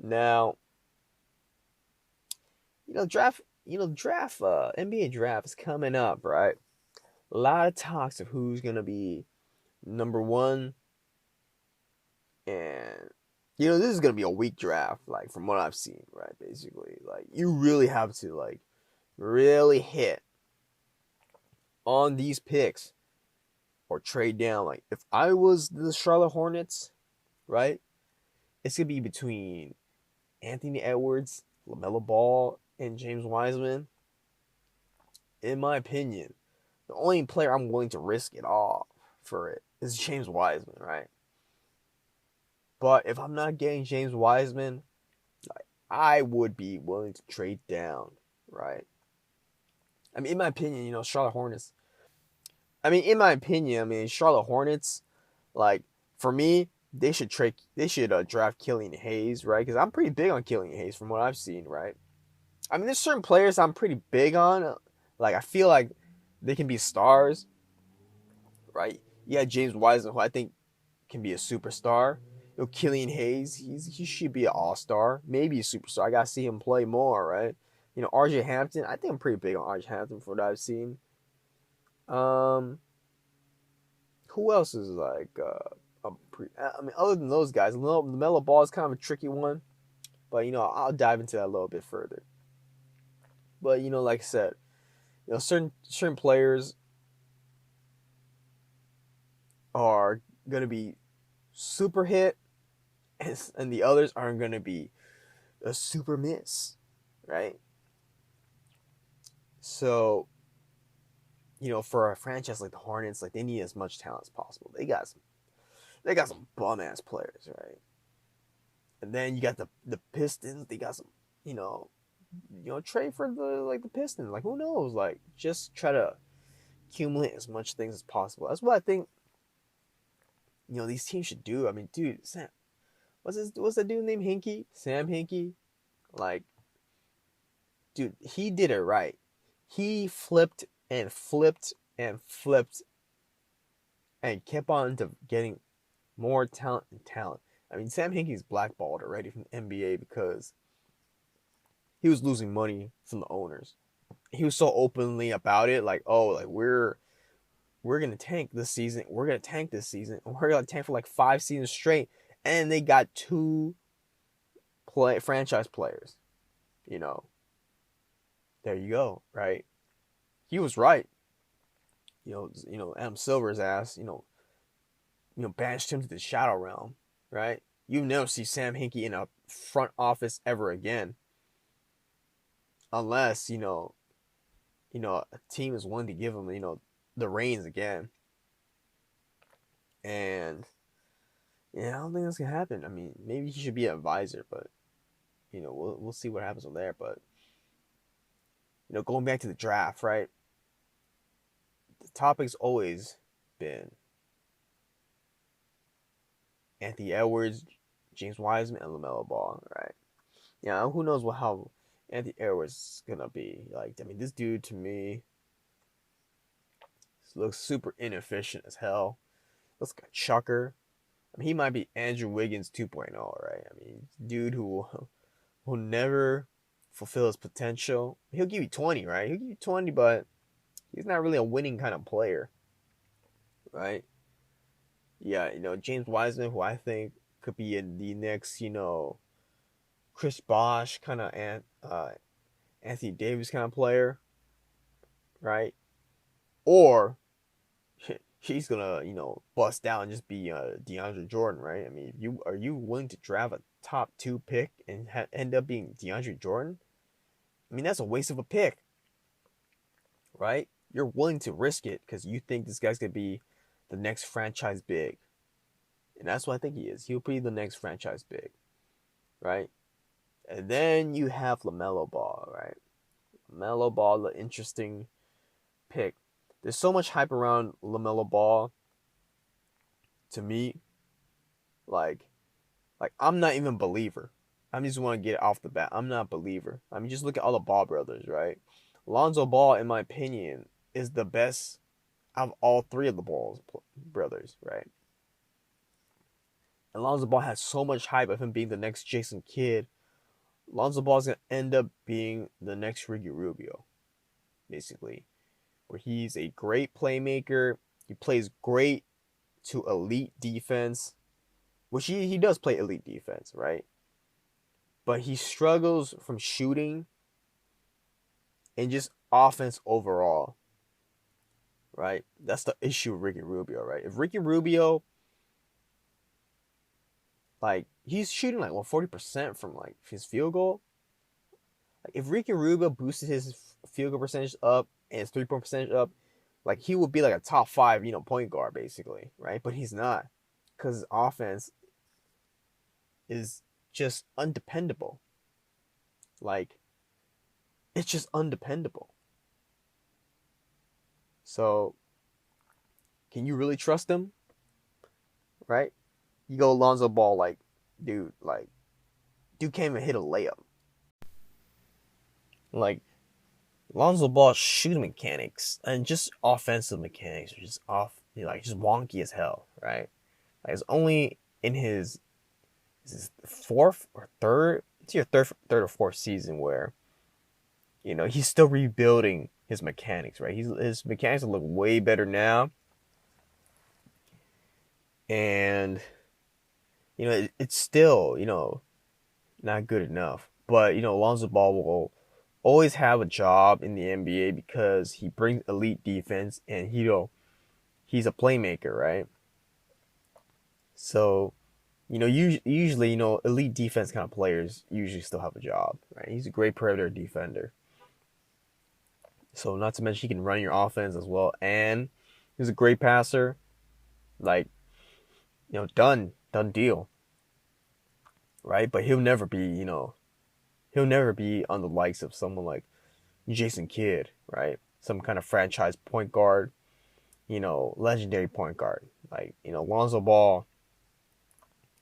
Now, NBA draft is coming up, right? A lot of talks of who's gonna be number one, and this is gonna be a weak draft, like from what I've seen, right? Basically, like you really have to like really hit on these picks or trade down. Like if I was the Charlotte Hornets, right? It's gonna be between Anthony Edwards, LaMelo Ball, and James Wiseman. In my opinion, the only player I'm willing to risk it all for it is James Wiseman, right? But if I'm not getting James Wiseman, I would be willing to trade down, right? I mean, in my opinion, Charlotte Hornets. I mean, in my opinion, Charlotte Hornets, like for me, they should trade. They should draft Killian Hayes, right? Because I'm pretty big on Killian Hayes from what I've seen, right? I mean, there's certain players I'm pretty big on. Like I feel like they can be stars, right? Yeah, James Wiseman, who I think can be a superstar. Killian Hayes, he should be an all-star, maybe a superstar. I gotta see him play more, right? RJ Hampton, I think I'm pretty big on RJ Hampton for what I've seen. Um, who else is like I mean, other than those guys, LaMelo Ball is kind of a tricky one, but I'll dive into that a little bit further. But like I said, certain players are gonna be super hit, and the others aren't gonna be a super miss, right? So, for a franchise like the Hornets, like they need as much talent as possible. They got some bum ass players, right? And then you got the Pistons. They got some, you know, trade for the Pistons. Like who knows? Like just try to accumulate as much things as possible. That's what I think. These teams should do. I mean, dude, what's that dude named Hinkie? Sam Hinkie? Like, dude, he did it right. He flipped and flipped and flipped and kept on to getting more talent and talent. I mean, Sam Hinkie's blackballed already from the NBA because he was losing money from the owners. He was so openly about it, like, oh, like we're gonna tank this season. We're gonna tank this season. We're gonna tank for like 5 seasons straight. And they got two franchise players. You know, there you go, right? He was right. Adam Silver's ass, banished him to the shadow realm, right? You never see Sam Hinkie in a front office ever again, unless a team is willing to give him the reins again. And yeah, I don't think that's gonna happen. I mean, maybe he should be an advisor, but we'll see what happens from there. But going back to the draft, right? The topic's always been Anthony Edwards, James Wiseman, and LaMelo Ball, right? Yeah, who knows how Anthony Edwards is gonna be like? I mean, this dude to me looks super inefficient as hell. Looks like a chucker. I mean, he might be Andrew Wiggins 2.0, right? I mean, dude who will never fulfill his potential. He'll give you 20, right? He'll give you 20, but he's not really a winning kind of player, right? Yeah, James Wiseman, who I think could be in the next, Chris Bosh kind of Anthony Davis kind of player, right? Or he's gonna, bust out and just be DeAndre Jordan, right? I mean, are you willing to draft a top 2 pick and end up being DeAndre Jordan? I mean, that's a waste of a pick, right? You're willing to risk it because you think this guy's gonna be the next franchise big, and that's what I think he is. He'll be the next franchise big, right? And then you have LaMelo Ball, right? LaMelo Ball, the interesting pick. There's so much hype around LaMelo Ball. To me, like I'm not even a believer. I just want to get it off the bat. I'm not a believer. I mean, just look at all the Ball brothers, right? Lonzo Ball, in my opinion, is the best out of all 3 of the Ball brothers, right? And Lonzo Ball has so much hype of him being the next Jason Kidd. Lonzo Ball is going to end up being the next Ricky Rubio, basically, where he's a great playmaker. He plays great to elite defense, which he does play elite defense, right? But he struggles from shooting and just offense overall, right? That's the issue with Ricky Rubio, right? If Ricky Rubio, like, he's shooting like 40% from like his field goal. Like, if Ricky Rubio boosted his field goal percentage up and his 3-point percentage up, like, he would be like a top 5, point guard basically, right? But he's not, because his offense is just undependable. Like, it's just undependable. So, can you really trust him? Right? You go Lonzo Ball, like, dude can't even hit a layup. Like, Lonzo Ball's shooting mechanics and just offensive mechanics are just off, just wonky as hell, right? Like, it's only in his fourth or third, it's your third or fourth season where, he's still rebuilding his mechanics, right? His mechanics look way better now. And, it's still, not good enough. But, Lonzo Ball will always have a job in the NBA because he brings elite defense and he's a playmaker, right? So, usually, elite defense kind of players usually still have a job, right? He's a great perimeter defender. So, not to mention he can run your offense as well, and he's a great passer. Like, done deal, right? But he'll never be on the likes of someone like Jason Kidd, right? Some kind of franchise point guard, legendary point guard. Like, Lonzo Ball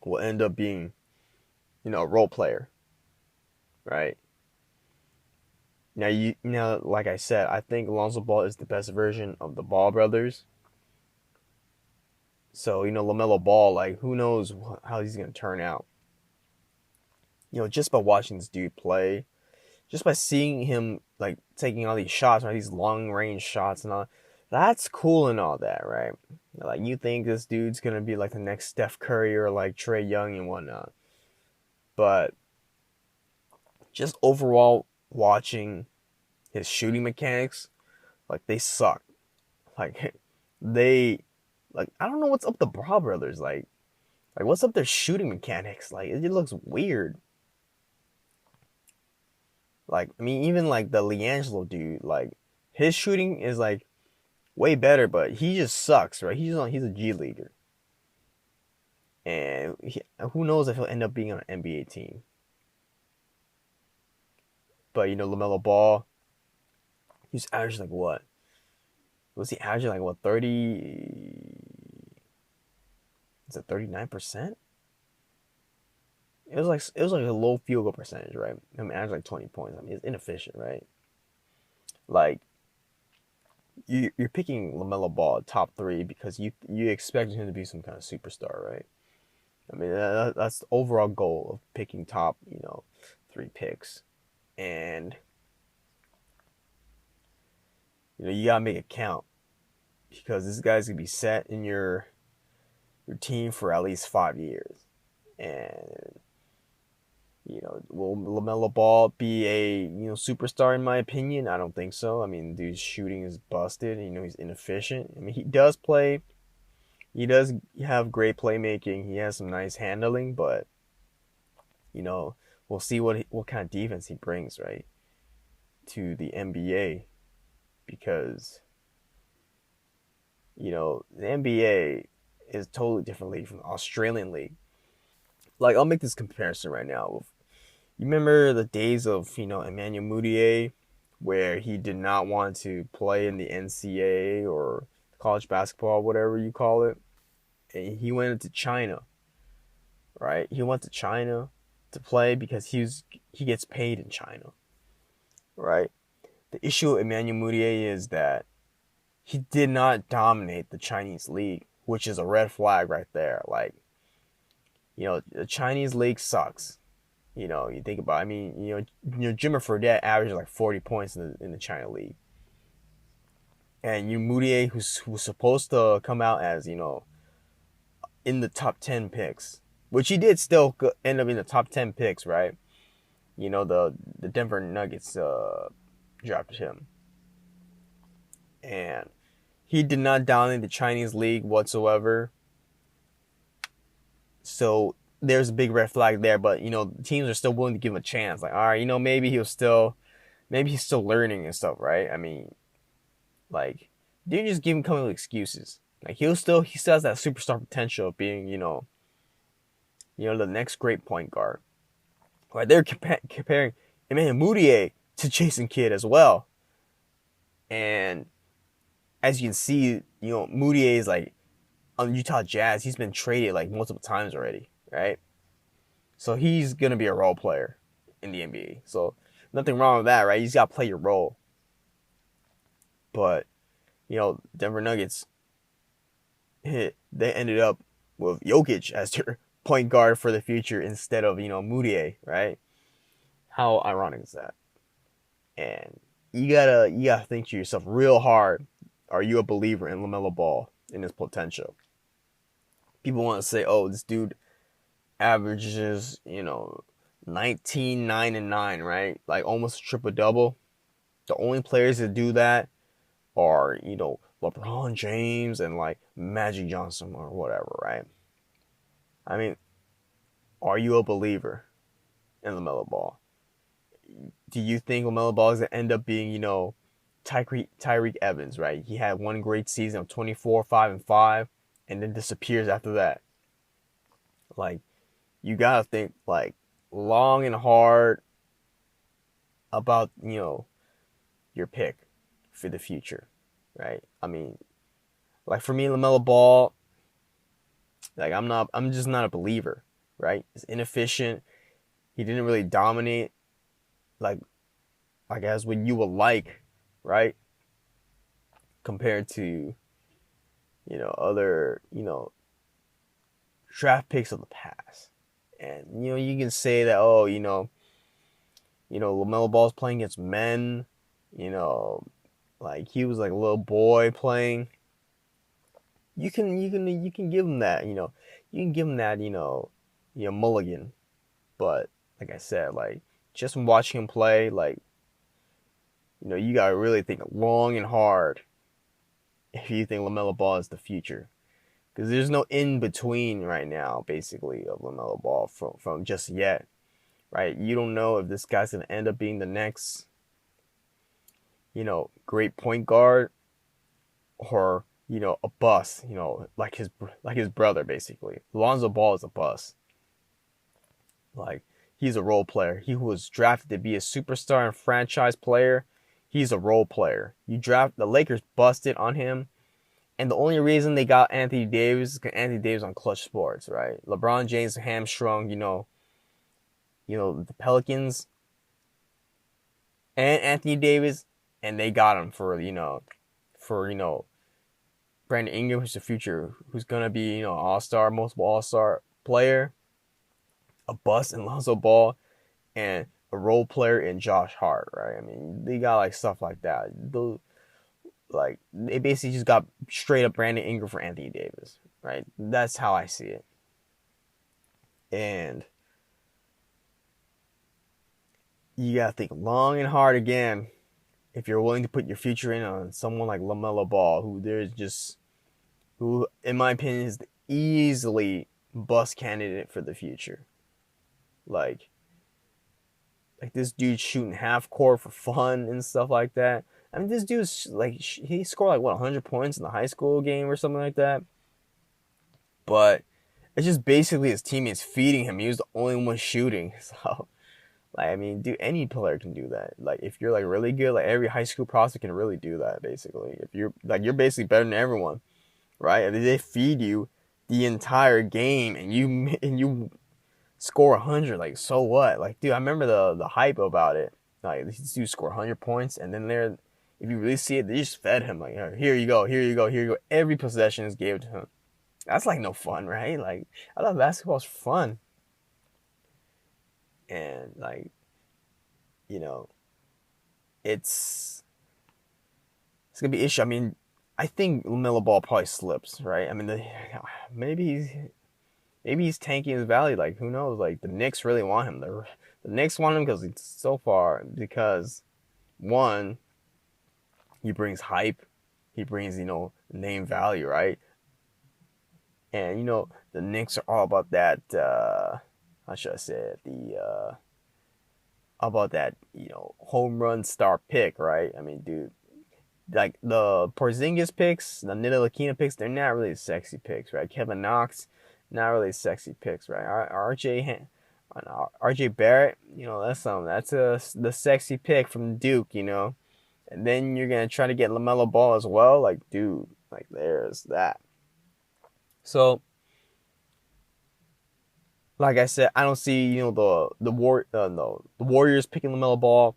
will end up being, a role player, right? Now, like I said, I think Lonzo Ball is the best version of the Ball brothers. So, LaMelo Ball, like, who knows how he's going to turn out. Just by watching this dude play, just by seeing him, like, taking all these shots, right, these long-range shots and all, that's cool and all that, right? Like, you think this dude's going to be, like, the next Steph Curry or, like, Trae Young and whatnot. But just overall watching his shooting mechanics, like, they suck. Like, I don't know what's up with the Ball brothers. Like, what's up their shooting mechanics? Like, it looks weird. Like, I mean, even, like, the LiAngelo dude, like, his shooting is, like, way better, but he just sucks, right? He's a G leaguer. And who knows if he'll end up being on an NBA team. But, LaMelo Ball, he's averaging, like, what? Was he averaging, like, what, 30... Is it 39%? It was like a low field goal percentage, right? I mean, averaging like 20 points. I mean, it's inefficient, right? Like, you're picking LaMelo Ball top 3 because you expect him to be some kind of superstar, right? I mean, that's the overall goal of picking top, 3 picks. And, you gotta make it count because this guy's gonna be set in your team for at least 5 years. And, will LaMelo Ball be a, superstar in my opinion? I don't think so. I mean, dude's shooting is busted. He's inefficient. I mean, he does have great playmaking. He has some nice handling, but, we'll see what kind of defense he brings, right, to the NBA. Because, the NBA is totally different league from the Australian league. Like, I'll make this comparison right now. You remember the days of, Emmanuel Mudiay, where he did not want to play in the NCAA or college basketball, whatever you call it. And he went into China, right? He went to China to play because he gets paid in China, right? The issue with Emmanuel Mudiay is that he did not dominate the Chinese league, which is a red flag right there. Like, The Chinese league sucks. You think about. I mean, Jimmer Fredette averages like 40 points in the China league, and Moutier, who's supposed to come out as in the top 10 picks, which he did still end up in the top 10 picks, right? The Denver Nuggets drafted him, and he did not dominate the Chinese league whatsoever. So there's a big red flag there, but teams are still willing to give him a chance. Like, all right, maybe he's still learning and stuff, right? I mean, like, they just give him coming with excuses. Like, he still has that superstar potential of being, the next great point guard. Right? They're comparing Emmanuel Mudiay to Jason Kidd as well. And as you can see, Mudiay is like on Utah Jazz. He's been traded like multiple times already, right? So he's gonna be a role player in the NBA. So nothing wrong with that, right? You just gotta play your role. But Denver Nuggets, they ended up with Jokic as their point guard for the future instead of Mudiay, right? How ironic is that? And you gotta think to yourself real hard. Are you a believer in LaMelo Ball, in his potential? People want to say, oh, this dude averages 19, 9, and 9, right? Like almost a triple double. The only players that do that are LeBron James and like Magic Johnson or whatever, right? I mean, are you a believer in LaMelo Ball? Do you think LaMelo Ball is going to end up being, Tyreek Evans, right? He had one great season of 24, 5, and 5, and then disappears after that. Like, you got to think, like, long and hard about, your pick for the future, right? I mean, like, for me, LaMelo Ball, like, I'm just not a believer, right? He's inefficient. He didn't really dominate, like as what you would like, right? Compared to, other, draft picks of the past. And, you can say that, oh, LaMelo Ball's playing against men, like he was like a little boy playing. You can give him that, you can give him that, mulligan. But like I said, like just from watching him play, like, you gotta really think long and hard if you think LaMelo Ball is the future. Because there's no in between right now, basically, of LaMelo Ball from just yet, right? You don't know if this guy's gonna end up being the next, great point guard, or a bust, like his brother, basically. Lonzo Ball is a bust. Like, he's a role player. He was drafted to be a superstar and franchise player. He's a role player. The Lakers busted on him. And the only reason they got Anthony Davis is because Anthony Davis on Clutch Sports, right? LeBron James hamstrung, the Pelicans and Anthony Davis, and they got him for Brandon Ingram, who's the future, who's gonna be, all-star, multiple all-star player, a bust in Lonzo Ball, and a role player in Josh Hart, right? I mean, they got like stuff like that. Like, they basically just got straight up Brandon Ingram for Anthony Davis, right? That's how I see it. And you gotta think long and hard again if you're willing to put your future in on someone like LaMelo Ball, who, in my opinion, is the easily bust candidate for the future. Like this dude shooting half court for fun and stuff like that. I mean, this dude's like, he scored like 100 points in the high school game or something like that. But it's just basically his teammates feeding him. He was the only one shooting. So, like, I mean, dude, any player can do that. Like, if you're like really good, like every high school prospect can really do that. Basically, if you're basically better than everyone, right? If they feed you the entire game and you score 100, like, so what? Like, dude, I remember the hype about it. Like, these dudes score 100 points, and then if you really see it, they just fed him. Like, here you go, here you go, here you go. Every possession is gave to him. That's like no fun, right? Like I thought basketball's fun, and like you know, it's it's gonna be an issue. I mean, I think LaMelo Ball probably slips, right? I mean, maybe he's maybe he's tanking his value. Like who knows? Like the Knicks really want him. The Knicks want him because it's so far because one, he brings hype, he brings name value, right? And the Knicks are all about that. How should I say it? The about that home run star pick, right? I mean, dude, like the Porzingis picks, the Ntilikina picks, they're not really sexy picks, right? Kevin Knox, not really sexy picks, right? RJ Barrett, that's the sexy pick from Duke, and then you're gonna try to get LaMelo Ball as well, like dude, like there's that. So, like I said, I don't see the Warriors picking LaMelo Ball.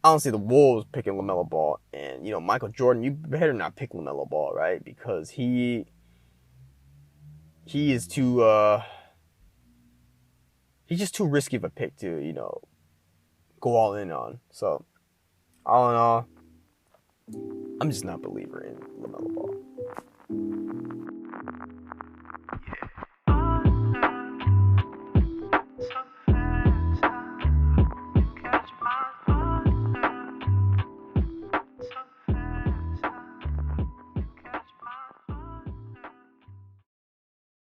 I don't see the Wolves picking LaMelo Ball, and Michael Jordan, you better not pick LaMelo Ball, right? Because he is too he's just too risky of a pick to go all in on. So all in all, I'm just not a believer in LaMelo Ball.